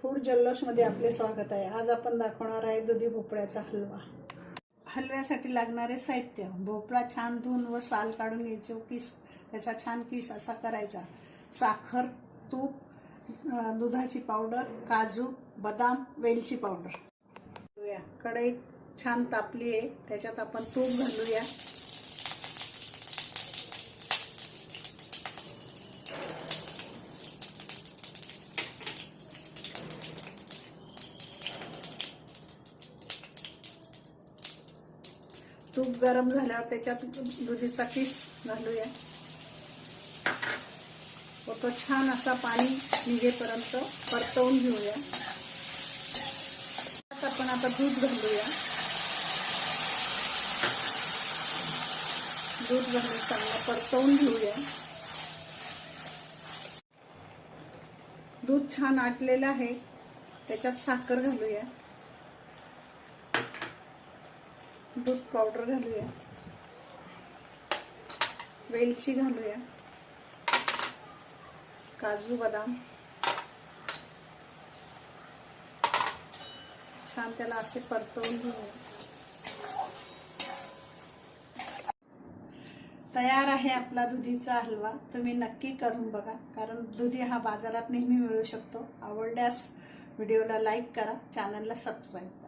Food जल्लोषमध्ये आपले स्वागत आहे। आज आपण दाखवणार आहे दुधी भोपळ्याचा हलवा। हलव्यासाठी लागणारे साहित्य: भोपळा छान धुवून व साल काढून घ्यायचे, किस त्याचा छान किस असा करायचा, साखर, तूप, दुधाची पावडर, काजू, बदाम, वेलची पावडर। कढई छान तापली आहे, त्याच्यात आपण तूप घालूया। तूप गरम झाल्यावर त्याच्यात दुधीचा किस घालूया व तो छान असा पाणी निघेपर्यंत परतवून घेऊया। आपण आता दूध घालूया। दूध घालून चांगलं परतवून घेऊया। दूध छान आटलेलं आहे, त्याच्यात साखर घालूया, दूध पावडर घालूया, वेलची घालूया, काजू बदाम, छान त्याला असे परतवून घेऊया। तयार आहे आपला दुधीचा हलवा। तुम्ही नक्की करून बघा, कारण दुधी हा बाजारात नेहमी मिळू शकतो। आवडल्यास व्हिडिओला लाईक करा, चॅनलला सबस्क्राईब करा।